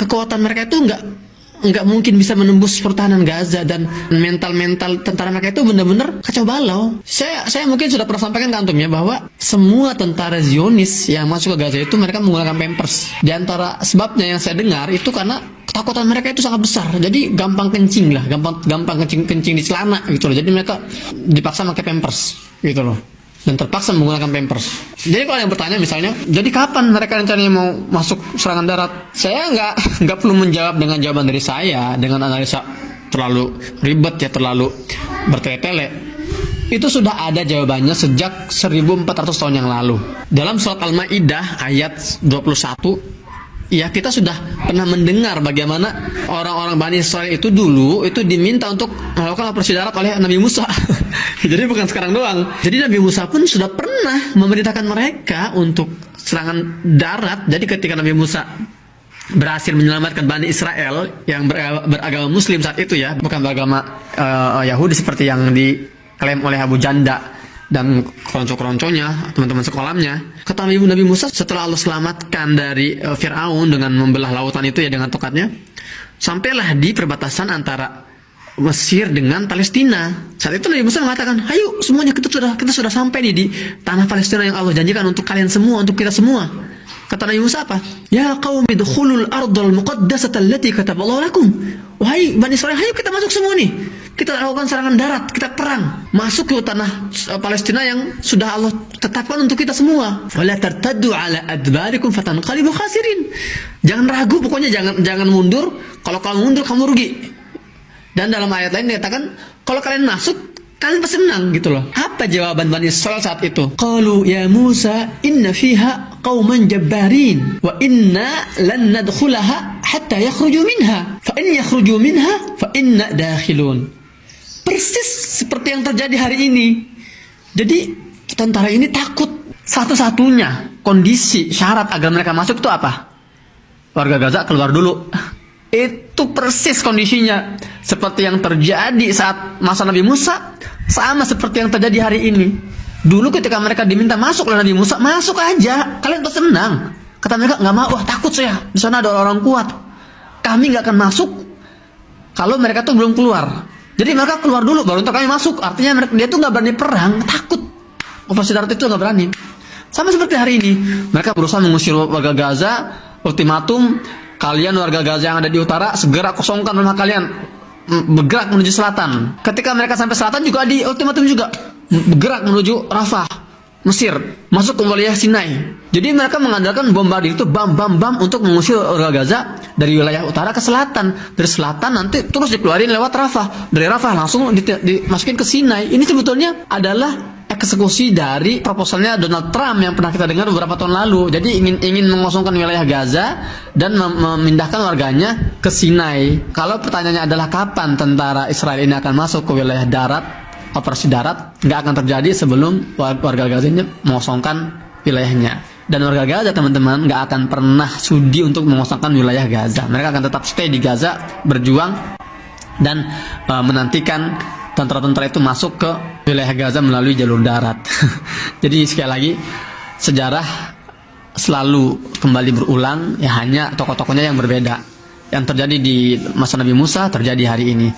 kekuatan mereka itu nggak mungkin bisa menembus pertahanan Gaza, dan mental tentara mereka itu benar-benar kacau balau. Saya mungkin sudah pernah sampaikan ke antum ya, bahwa semua tentara Zionis yang masuk ke Gaza itu mereka menggunakan Pampers. Di antara sebabnya yang saya dengar itu karena ketakutan mereka itu sangat besar. Jadi gampang kencing lah, gampang kencing di celana gitu loh. Jadi mereka dipaksa pakai Pampers gitu loh, dan terpaksa menggunakan Pampers. Jadi kalau yang bertanya misalnya, jadi kapan mereka rencananya mau masuk serangan darat? Saya nggak perlu menjawab dengan jawaban dari saya, dengan analisa terlalu ribet ya, terlalu bertele-tele. Itu sudah ada jawabannya sejak 1400 tahun yang lalu. Dalam surat Al-Maidah ayat 21, ya, kita sudah pernah mendengar bagaimana orang-orang Bani Israel itu dulu itu diminta untuk melakukan operasi darat oleh Nabi Musa. Jadi bukan sekarang doang. Jadi Nabi Musa pun sudah pernah memerintahkan mereka untuk serangan darat. Jadi ketika Nabi Musa berhasil menyelamatkan Bani Israel yang beragama Muslim saat itu ya, bukan beragama Yahudi seperti yang diklaim oleh Abu Janda dan keronco-keronconya, teman-teman sekolahnya. Kata Nabi Musa, setelah Allah selamatkan dari Fir'aun dengan membelah lautan itu ya dengan tongkatnya, sampailah di perbatasan antara Mesir dengan Palestina. Saat itu Nabi Musa mengatakan, ayo semuanya kita sudah sampai nih di tanah Palestina yang Allah janjikan untuk kalian semua, untuk kita semua. Kata Nabi Musa apa? Ya qaumi dukhulul ardal muqaddasata allati kataballahu lakum. Wahai Bani Israel, ayo kita masuk semua nih. Kita lakukan serangan darat, kita perang, masuk ke tanah Palestina yang sudah Allah tetapkan untuk kita semua. Wala tartaddu ala adbarikum fatanqalibu khasirin. Jangan ragu, pokoknya jangan mundur. Kalau kamu mundur kamu rugi. Dan dalam ayat lain dikatakan, kalau kalian masuk, kalian pasti menang gitu loh. Apa jawaban Bani Israel saat itu? Qalu ya Musa inna fiha qauman jabbarin wa inna lan nadkhulaha hatta yakhruju minha fa in yakhruju minha fa inna dakhilun. Persis seperti yang terjadi hari ini. Jadi tentara ini takut. Satu-satunya kondisi syarat agar mereka masuk itu apa? Warga Gaza keluar dulu. Itu persis kondisinya seperti yang terjadi saat masa Nabi Musa, sama seperti yang terjadi hari ini. Dulu ketika mereka diminta masuk oleh Nabi Musa, masuk aja, kalian pasti menang. Kata mereka, nggak mau, wah takut saya, di sana ada orang kuat. Kami nggak akan masuk kalau mereka tuh belum keluar. Jadi mereka keluar dulu, baru untuk kami masuk. Artinya dia tuh nggak berani perang, takut. Operasi darat itu nggak berani. Sama seperti hari ini, mereka berusaha mengusir warga Gaza, ultimatum, kalian warga Gaza yang ada di utara, segera kosongkan rumah kalian, bergerak menuju selatan. Ketika mereka sampai selatan juga di ultimatum juga, bergerak menuju Rafah, Mesir, masuk ke wilayah Sinai. Jadi mereka mengandalkan bombardir itu bam untuk mengusir warga Gaza dari wilayah utara ke selatan. Dari selatan nanti terus dikeluarin lewat Rafah. Dari Rafah langsung dimasukin ke Sinai. Ini sebetulnya adalah eksekusi dari proposalnya Donald Trump yang pernah kita dengar beberapa tahun lalu. Jadi ingin mengosongkan wilayah Gaza dan memindahkan warganya ke Sinai. Kalau pertanyaannya adalah kapan tentara Israel ini akan masuk ke wilayah darat, operasi darat, nggak akan terjadi sebelum warga Gaza ini mengosongkan wilayahnya. Dan warga Gaza, teman-teman, nggak akan pernah sudi untuk mengosongkan wilayah Gaza. Mereka akan tetap stay di Gaza, berjuang dan menantikan tentara-tentara itu masuk ke wilayah Gaza melalui jalur darat. Jadi sekali lagi, sejarah selalu kembali berulang, ya hanya tokoh-tokohnya yang berbeda. Yang terjadi di masa Nabi Musa terjadi hari ini.